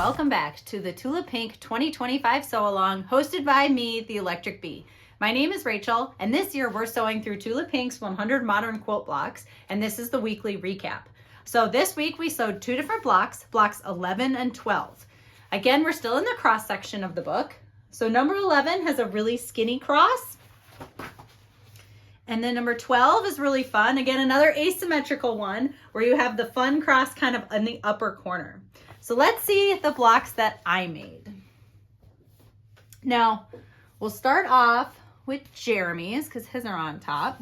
welcome back to the Tula Pink 2025 Sew Along, hosted by me, the Electric Bee. My name is Rachel, and this year we're sewing through Tula Pink's 100 Modern Quilt blocks, and this is the weekly recap. So this week we sewed two different blocks, blocks 11 and 12. Again, we're still in the cross section of the book. So number 11 has a really skinny cross. And then number 12 is really fun. Again, another asymmetrical one where you have the fun cross kind of in the upper corner. So let's see the blocks that I made. Now, we'll start off with Jeremy's because his are on top.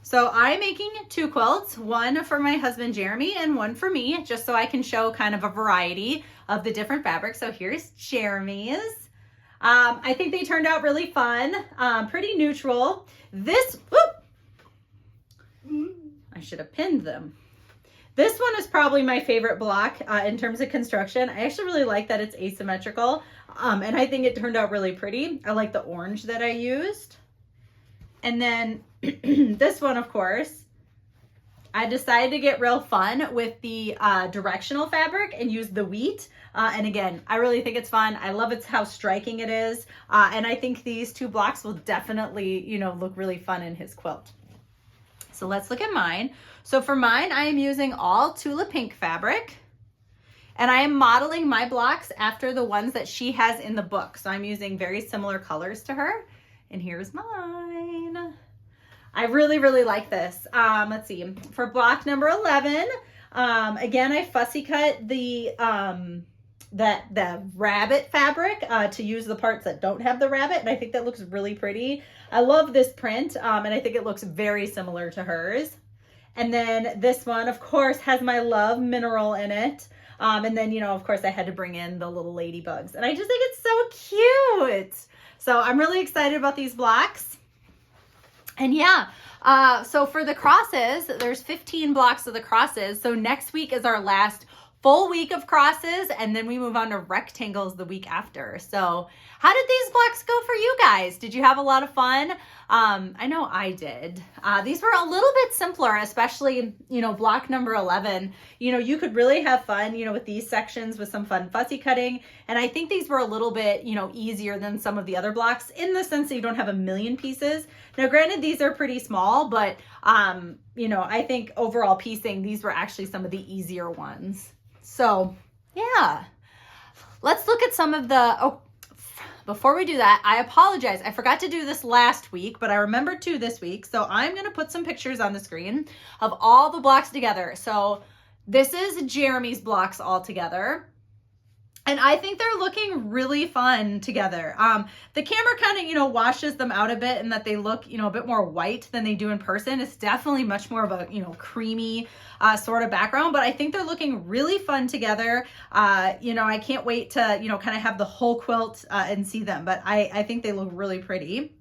So I'm making two quilts, one for my husband Jeremy and one for me, just so I can show kind of a variety of the different fabrics. So here's Jeremy's. I think they turned out really fun, pretty neutral. This, I should have pinned them. This one is probably my favorite block in terms of construction. I actually really like that it's asymmetrical, and I think it turned out really pretty. I like the orange that I used. And then this one, of course, I decided to get real fun with the directional fabric and use the wheat. And again, I really think it's fun. I love how striking it is. And I think these two blocks will definitely, look really fun in his quilt. So let's look at mine. So for mine, I am using all Tula Pink fabric. And I am modeling my blocks after the ones that she has in the book. So I'm using very similar colors to her. And here's mine. I really, really like this. Let's see. For block number 11, again, I fussy cut the rabbit fabric to use the parts that don't have the rabbit, and I think that looks really pretty. I love this print, and I think it looks very similar to hers. And then this one, of course, has my love mineral in it. And then, of course, I had to bring in the little ladybugs, and I just think it's so cute. So I'm really excited about these blocks. And yeah, so for the crosses, there's 15 blocks of the crosses. So next week is our last full week of crosses, and then we move on to rectangles the week after. So how did these blocks go for you guys? Did you have a lot of fun? I know I did. These were a little bit simpler, especially, block number 11. You could really have fun, with these sections with some fun fussy cutting. And I think these were a little bit, easier than some of the other blocks in the sense that you don't have a million pieces. Now, granted, these are pretty small, but, I think overall piecing, these were actually some of the easier ones. So yeah, let's look at some of the, before we do that, I apologize. I forgot to do this last week, but I remembered to this week. So I'm going to put some pictures on the screen of all the blocks together. So this is Jeremy's blocks all together. And I think they're looking really fun together. The camera kind of, washes them out a bit and that they look, a bit more white than they do in person. It's definitely much more of a, creamy sort of background, but I think they're looking really fun together. I can't wait to, kind of have the whole quilt and see them, but I think they look really pretty.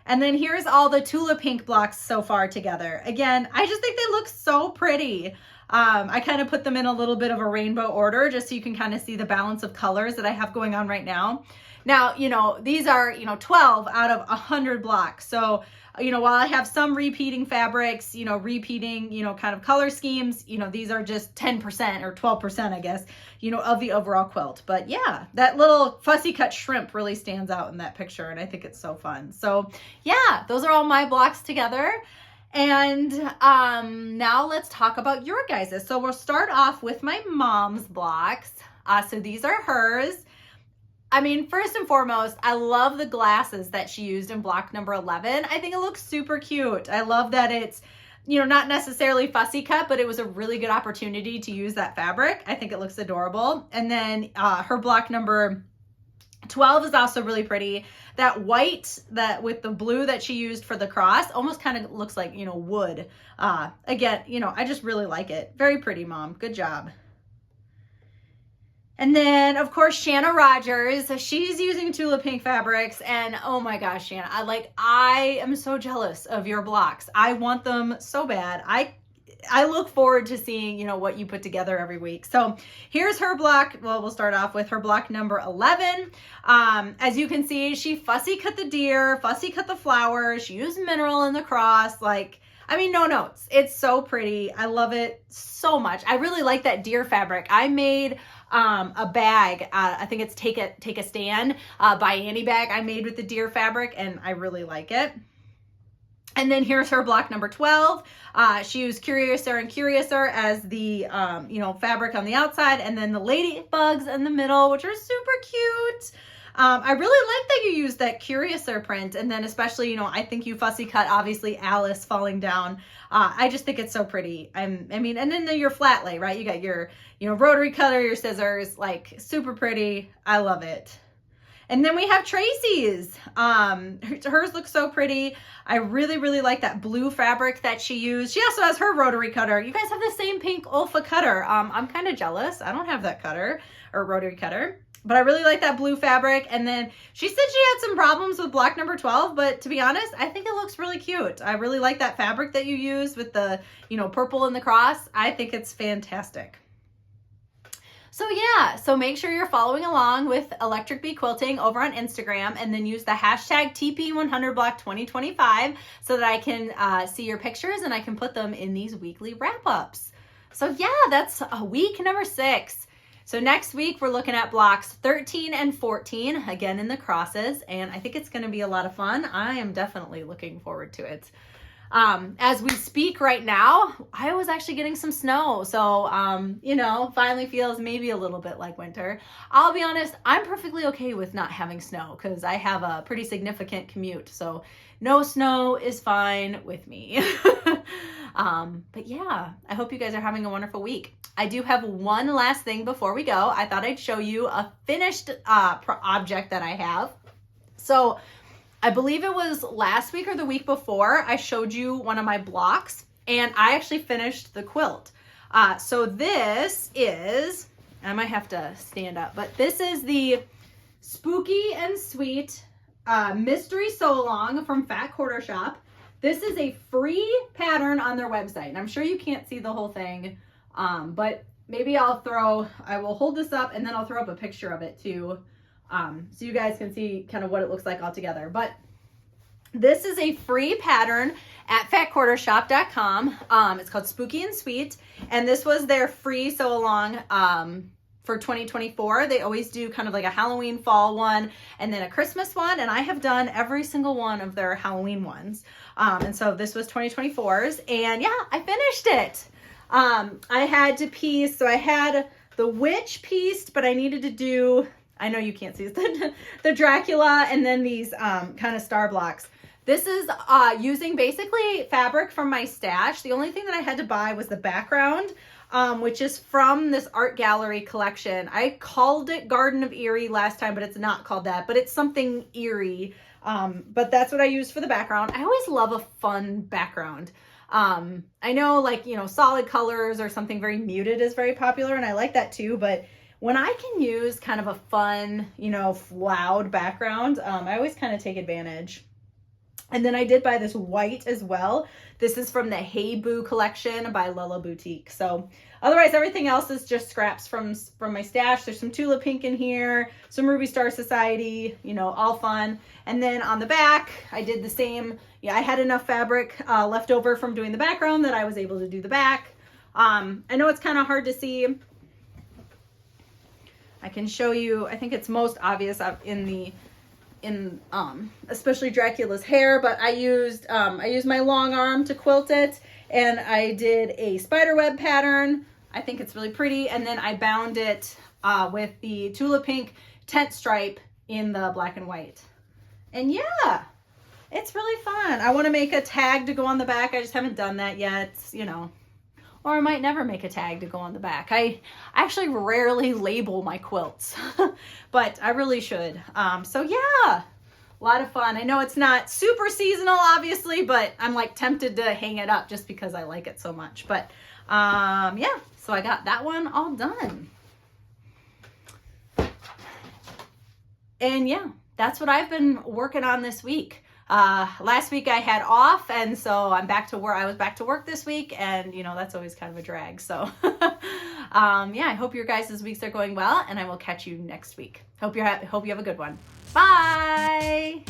And then here's all the Tula Pink blocks so far together. Again, I just think they look so pretty. I kind of put them in a little bit of a rainbow order just so you can kind of see the balance of colors that I have going on right now. Now, these are, 12 out of 100 blocks. So, while I have some repeating fabrics, repeating, kind of color schemes, these are just 10% or 12%, I guess, of the overall quilt. But yeah, that little fussy cut shrimp really stands out in that picture. And I think it's so fun. So yeah, those are all my blocks together. And now let's talk about your guys's. So we'll start off with my mom's blocks. So these are hers. I mean, first and foremost, I love the glasses that she used in block number 11. I think it looks super cute. I love that it's, not necessarily fussy cut, but it was a really good opportunity to use that fabric. I think it looks adorable. And then her block number 12 is also really pretty. That white that with the blue that she used for the cross almost kind of looks like, wood. Again, I just really like it. Very pretty, Mom. Good job. And then, of course, Shanna Rogers, she's using Tula Pink fabrics, and oh my gosh, Shanna, I am so jealous of your blocks. I want them so bad. I look forward to seeing, what you put together every week. So here's her block. Well, we'll start off with her block number 11. As you can see, she fussy cut the deer, fussy cut the flowers. She used mineral in the cross. No notes. It's so pretty. I love it so much. I really like that deer fabric. I made a bag. I think it's Take a Stand by Annie bag I made with the deer fabric, and I really like it. And then here's her block number 12. She used Curiouser and Curiouser as the, fabric on the outside, and then the ladybugs in the middle, which are super cute. I really like that you used that Curiouser print, and then especially, I think you fussy cut, obviously, Alice falling down. I just think it's so pretty. And then your flat lay, right? You got your, rotary cutter, your scissors, like super pretty. I love it. And then we have Tracy's. Hers looks so pretty. I really, really like that blue fabric that she used. She also has her rotary cutter. You guys have the same pink Olfa cutter. I'm kind of jealous. I don't have that cutter or rotary cutter, but I really like that blue fabric. And then she said she had some problems with block number 12, but to be honest, I think it looks really cute. I really like that fabric that you used with the, purple and the cross. I think it's fantastic. So yeah, so make sure you're following along with Electric Bee Quilting over on Instagram, and then use the hashtag TP100block2025 so that I can see your pictures and I can put them in these weekly wrap-ups. So yeah, that's week number 6. So next week we're looking at blocks 13 and 14, again in the crosses, and I think it's going to be a lot of fun. I am definitely looking forward to it. As we speak right now, I was actually getting some snow. So, finally feels maybe a little bit like winter. I'll be honest, I'm perfectly okay with not having snow because I have a pretty significant commute. So no snow is fine with me. But yeah, I hope you guys are having a wonderful week. I do have one last thing before we go. I thought I'd show you a finished object that I have. So I believe it was last week or the week before I showed you one of my blocks, and I actually finished the quilt. So this is, I might have to stand up, but this is the Spooky and Sweet Mystery Sew-Along from Fat Quarter Shop. This is a free pattern on their website, and I'm sure you can't see the whole thing, but maybe I will hold this up and then I'll throw up a picture of it too. So you guys can see kind of what it looks like all together. But this is a free pattern at fatquartershop.com. It's called Spooky and Sweet, and this was their free sew along for 2024. They always do kind of like a Halloween fall one and then a Christmas one, and I have done every single one of their Halloween ones. And so this was 2024's, and yeah, I finished it. I had to piece, so I had the witch pieced, but I needed to do, I know you can't see the Dracula, and then these kind of star blocks. This is using basically fabric from my stash. The only thing that I had to buy was the background, which is from this art gallery collection. I called it Garden of Eerie last time, but it's not called that, but it's something eerie. But that's what I used for the background. I always love a fun background. I know, like, solid colors or something very muted is very popular, and I like that too, but when I can use kind of a fun, loud background, I always kind of take advantage. And then I did buy this white as well. This is from the Hey Boo collection by Lula Boutique. So otherwise, everything else is just scraps from my stash. There's some Tula pink in here, some Ruby Star Society, all fun. And then on the back, I did the same. Yeah, I had enough fabric left over from doing the background that I was able to do the back. I know it's kind of hard to see. I can show you, I think it's most obvious in especially Dracula's hair, but I used my long arm to quilt it, and I did a spiderweb pattern. I think it's really pretty, and then I bound it with the Tula pink tent stripe in the black and white. And yeah, it's really fun. I want to make a tag to go on the back. I just haven't done that yet, or I might never make a tag to go on the back. I actually rarely label my quilts, but I really should. So yeah, a lot of fun. I know it's not super seasonal, obviously, but I'm like tempted to hang it up just because I like it so much. But yeah, so I got that one all done. And yeah, that's what I've been working on this week. Last week I had off, and so I was back to work this week, and that's always kind of a drag. So yeah, I hope your guys' weeks are going well, and I will catch you next week. Hope you have a good one. Bye.